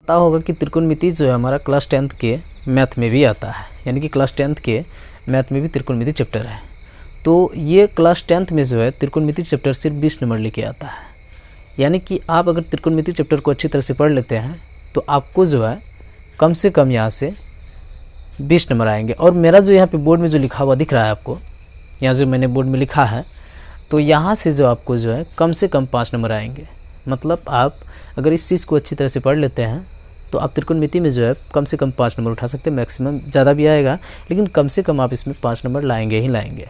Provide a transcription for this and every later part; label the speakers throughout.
Speaker 1: पता होगा कि त्रिकोणमिति जो है हमारा क्लास 10th के मैथ में भी आता है, यानी कि क्लास 10th के मैथ में भी त्रिकोणमिति चैप्टर है। तो ये क्लास 10th में जो है त्रिकोणमिति चैप्टर सिर्फ 20 नंबर लेके आता है। यानी कि आप अगर त्रिकोणमिति चैप्टर को अच्छी तरह से पढ़ लेते हैं तो आपको जो है कम से कम यहाँ से 20 नंबर आएंगे। और मेरा जो यहाँ पे बोर्ड में जो लिखा हुआ दिख रहा है आपको, यहाँ जो मैंने बोर्ड में लिखा है, तो यहाँ से जो आपको जो है कम से कम 5 नंबर आएंगे। मतलब आप अगर इस चीज़ को अच्छी तरह से पढ़ लेते हैं तो आप त्रिकोणमिति में जो है कम से कम 5 नंबर उठा सकते हैं। मैक्सिमम ज़्यादा भी आएगा, लेकिन कम से कम आप इसमें 5 नंबर लाएंगे ही लाएंगे।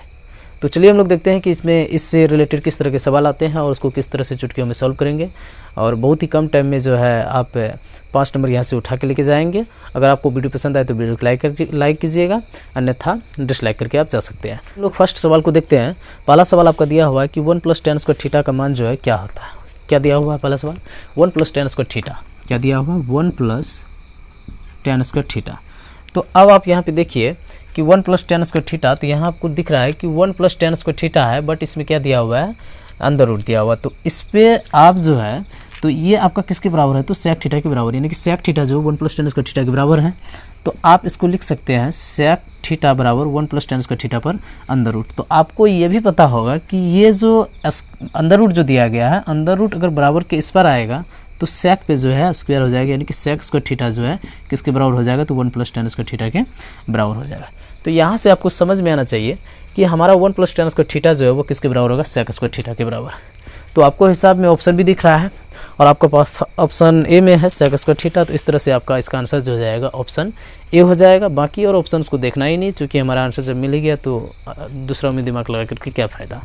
Speaker 1: तो चलिए हम लोग देखते हैं कि इसमें इससे रिलेटेड किस तरह के सवाल आते हैं और उसको किस तरह से चुटकियों में सॉल्व करेंगे। और बहुत ही कम टाइम में जो है आप 5 नंबर यहाँ से उठा के लेके जाएंगे। अगर आपको वीडियो पसंद आए तो वीडियो को लाइक कीजिएगा, अन्यथा डिसलाइक करके आप जा सकते हैं। हम लोग फर्स्ट सवाल को देखते हैं। पहला सवाल आपका दिया हुआ है कि 1 + tan² थीटा का मान जो है क्या होता है। क्या दिया हुआ है पहला सवाल? 1 + tan² थीटा। क्या दिया हुआ? 1 + tan² थीटा। तो अब आप यहाँ पे देखिए कि 1 + tan² थीटा, तो यहाँ आपको दिख रहा है कि 1 + tan² थीटा है, बट इसमें क्या दिया हुआ है? अंडर रूट दिया हुआ। तो इस पर आप जो है तो ये आपका किसके बराबर है? तो sec थीटा के बराबर, यानी कि sec थीटा जो 1 + tan² थीटा के बराबर है। तो आप इसको लिख सकते हैं sec थीटा बराबर 1 + tan² थीटा पर अंडर रूट। तो आपको ये भी पता होगा कि ये जो अंडर रूट जो दिया गया है, अंडर रूट अगर बराबर के इस पर आएगा तो sec पे जो है स्क्वायर हो जाएगा, यानी कि sec² थीटा जो है किसके बराबर हो जाएगा? तो 1 + tan² थीटा के बराबर हो जाएगा। तो यहाँ से आपको समझ में आना चाहिए कि हमारा 1 + tan² थीटा जो है वो किसके बराबर होगा? sec² थीटा के बराबर। तो आपको हिसाब में ऑप्शन भी दिख रहा है और आपका पास ऑप्शन ए में है sec² थीटा। तो इस तरह से आपका इसका आंसर जो हो जाएगा ऑप्शन ए हो जाएगा। बाकी और ऑप्शन को देखना ही नहीं, क्योंकि हमारा आंसर जब मिल ही गया तो दूसरा में दिमाग लगा करके क्या फ़ायदा।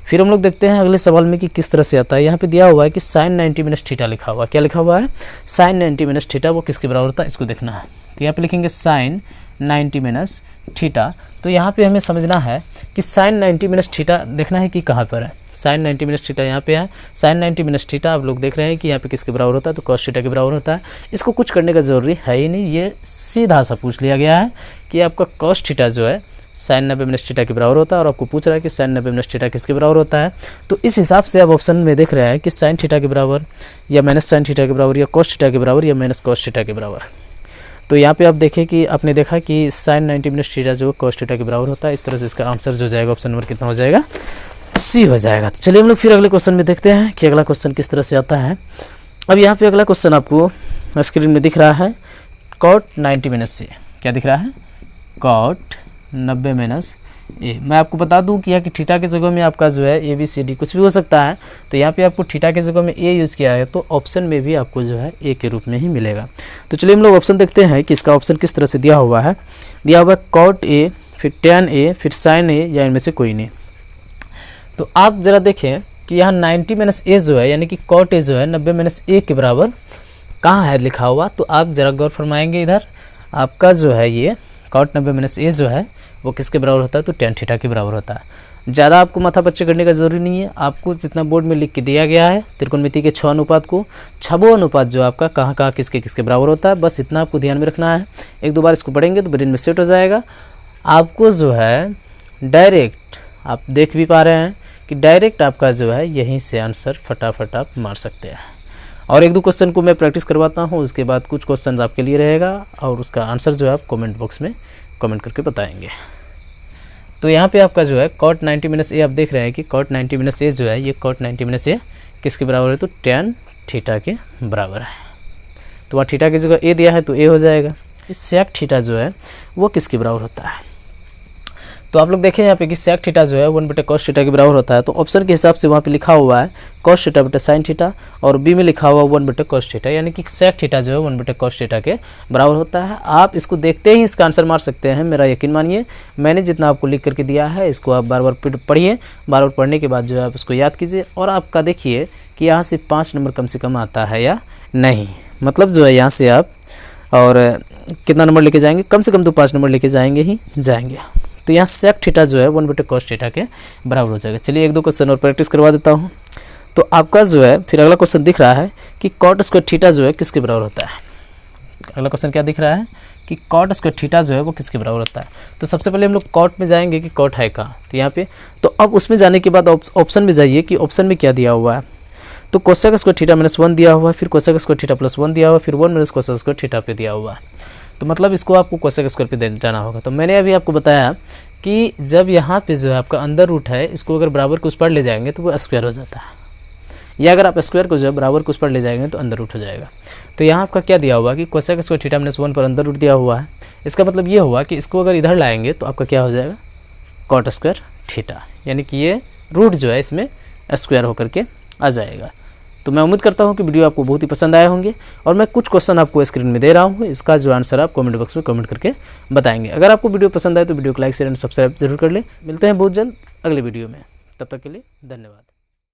Speaker 1: फिर हम लोग देखते हैं अगले सवाल में कि किस तरह से आता है। यहाँ पे दिया हुआ है कि sin 90 - थीटा लिखा हुआ है। क्या लिखा हुआ है? sin 90 - थीटा वो किसके बराबर होता है, इसको देखना है। तो यहाँ पे लिखेंगे sin 90 - थीटा। तो यहाँ पे हमें समझना है कि sin 90 - थीटा देखना है कि कहाँ पर है। sin 90 - थीटा यहाँ पे है। sin 90 - थीटा आप लोग देख रहे हैं कि यहाँ पे किसके बराबर होता है? तो cos थीटा के बराबर होता है। इसको कुछ करने का ज़रूरी है ही नहीं, ये सीधा सा पूछ लिया गया है कि आपका cos थीटा जो है sin 90 - थीटा के बराबर होता है, और आपको पूछ रहा है कि sin 90 - थीटा किसके बराबर होता है। तो इस हिसाब से आप ऑप्शन में देख रहे हैं कि sin थीटा के बराबर या -sin थीटा के बराबर या cos थीटा के बराबर या -cos थीटा के बराबर। तो यहाँ पे आप देखें कि आपने देखा कि sin 90 - थीटा जो cos थीटा के बराबर होता है। इस तरह से इसका आंसर जो जाएगा ऑप्शन नंबर कितना हो जाएगा? सी हो जाएगा। तो चलिए हम लोग फिर अगले क्वेश्चन में देखते हैं कि अगला क्वेश्चन किस तरह से आता है। अब यहाँ पे अगला क्वेश्चन आपको स्क्रीन में दिख रहा है cot 90 - a। क्या दिख रहा है? cot 90 - a। मैं आपको बता दूं कि यहाँ की थीटा की जगह में आपका जो है ABCD कुछ भी हो सकता है। तो यहाँ पे आपको थीटा की जगह में a यूज़ किया है, तो ऑप्शन में भी आपको जो है a के रूप में ही मिलेगा। तो चलिए हम लोग ऑप्शन देखते हैं कि इसका ऑप्शन किस तरह से दिया हुआ है। दिया हुआ है cot a, फिर tan a, फिर sin a, या इनमें से कोई नहीं। तो आप ज़रा देखें कि यहाँ 90 - a जो है, यानी कि cot a जो है 90 - a के बराबर कहाँ है लिखा हुआ। तो आप ज़रा गौर फरमाएंगे, इधर आपका जो है ये cot 90 - a जो है वो किसके बराबर होता है? तो tan थीटा के बराबर होता है। ज़्यादा आपको माथा पच्चे करने का ज़रूरी नहीं है। आपको जितना बोर्ड में लिख के दिया गया है त्रिकोणमिति के 6 अनुपात को, 6 अनुपात जो आपका कहाँ कहाँ किसके किसके बराबर होता है, बस इतना आपको ध्यान में रखना है। 1-2 बार इसको पढ़ेंगे तो ब्रेन में सेट हो जाएगा। आपको जो है डायरेक्ट आप देख भी पा रहे हैं कि डायरेक्ट आपका जो है यहीं से आंसर फटाफट आप मार सकते हैं। और 1-2 क्वेश्चन को मैं प्रैक्टिस करवाता हूँ, उसके बाद कुछ क्वेश्चन आपके लिए रहेगा और उसका आंसर जो है आप कमेंट बॉक्स में कमेंट करके बताएंगे। तो यहाँ पे आपका जो है cot 90 - a आप देख रहे हैं कि cot 90 - a जो है ये cot 90 - a किसके बराबर है? तो tan थीटा के बराबर है। तो वहाँ थीटा की जगह a दिया है तो a हो जाएगा। इस sec थीटा जो है वो किसके बराबर होता है? तो आप लोग देखें यहाँ पे कि sec थीटा जो है 1/cos थीटा के बराबर होता है। तो ऑप्शन के हिसाब से वहाँ पे लिखा हुआ है cos थीटा बटे sin थीटा, और बी में लिखा हुआ 1/cos थीटा, यानी कि sec थीटा जो है 1/cos थीटा के बराबर होता है। आप इसको देखते ही इसका आंसर मार सकते हैं, मेरा यकीन मानिए। मैंने जितना आपको लिख करके दिया है इसको आप बार बार पढ़िए, बार बार पढ़ने के बाद जो है आप इसको याद कीजिए, और आपका देखिए कि यहाँ से 5 नंबर कम से कम आता है या नहीं। मतलब जो है यहाँ से आप और कितना नंबर लेके जाएंगे? कम से कम तो 5 नंबर लेके जाएंगे ही जाएंगे। तो यहाँ sec थीटा जो है 1/cos थीटा के बराबर हो जाएगा। चलिए 1-2 क्वेश्चन और प्रैक्टिस करवा देता हूँ। तो आपका जो है फिर अगला क्वेश्चन दिख रहा है कि cot² थीटा जो है किसके बराबर होता है। अगला क्वेश्चन क्या दिख रहा है कि cot² थीटा जो है वो किसके बराबर होता है। तो सबसे पहले हम लोग cot में जाएंगे कि cot है कहाँ। तो यहाँ पे तो अब उसमें जाने के बाद ऑप्शन में जाइए कि ऑप्शन में क्या दिया हुआ है। तो कोसेक स्क्वायर थीटा माइनस 1 दिया हुआ है, फिर कोसेक स्क्वायर थीटा प्लस 1 दिया हुआ है, फिर 1 माइनस कोसेक स्क्वायर थीटा पे दिया हुआ है। तो मतलब इसको आपको कोसेक स्क्वायर पे जाना होगा। तो मैंने अभी आपको बताया कि जब यहाँ पे जो है आपका अंदर रूट है, इसको अगर बराबर के उस पर ले जाएंगे तो वो स्क्वायर हो जाता है, या अगर आप स्क्वायर को जो है बराबर के उस पर ले जाएंगे तो अंदर रूट हो जाएगा। तो यहाँ आपका क्या दिया हुआ कि कोसेक स्क्वायर थीटा माइनस 1 पर अंदर रूट दिया हुआ है। इसका मतलब ये हुआ कि इसको अगर इधर लाएंगे तो आपका क्या हो जाएगा, कॉट स्क्वायर थीटा, यानी कि ये रूट जो है इसमें स्क्वायर होकर के आ जाएगा। तो मैं उम्मीद करता हूँ कि वीडियो आपको बहुत ही पसंद आए होंगे, और मैं कुछ क्वेश्चन आपको स्क्रीन में दे रहा हूँ, इसका जो आंसर आप कमेंट बॉक्स में कमेंट करके बताएंगे। अगर आपको वीडियो पसंद आए तो वीडियो को लाइक शेयर एंड सब्सक्राइब जरूर कर ले। मिलते हैं बहुत जल्द अगले वीडियो में, तब तक के लिए धन्यवाद।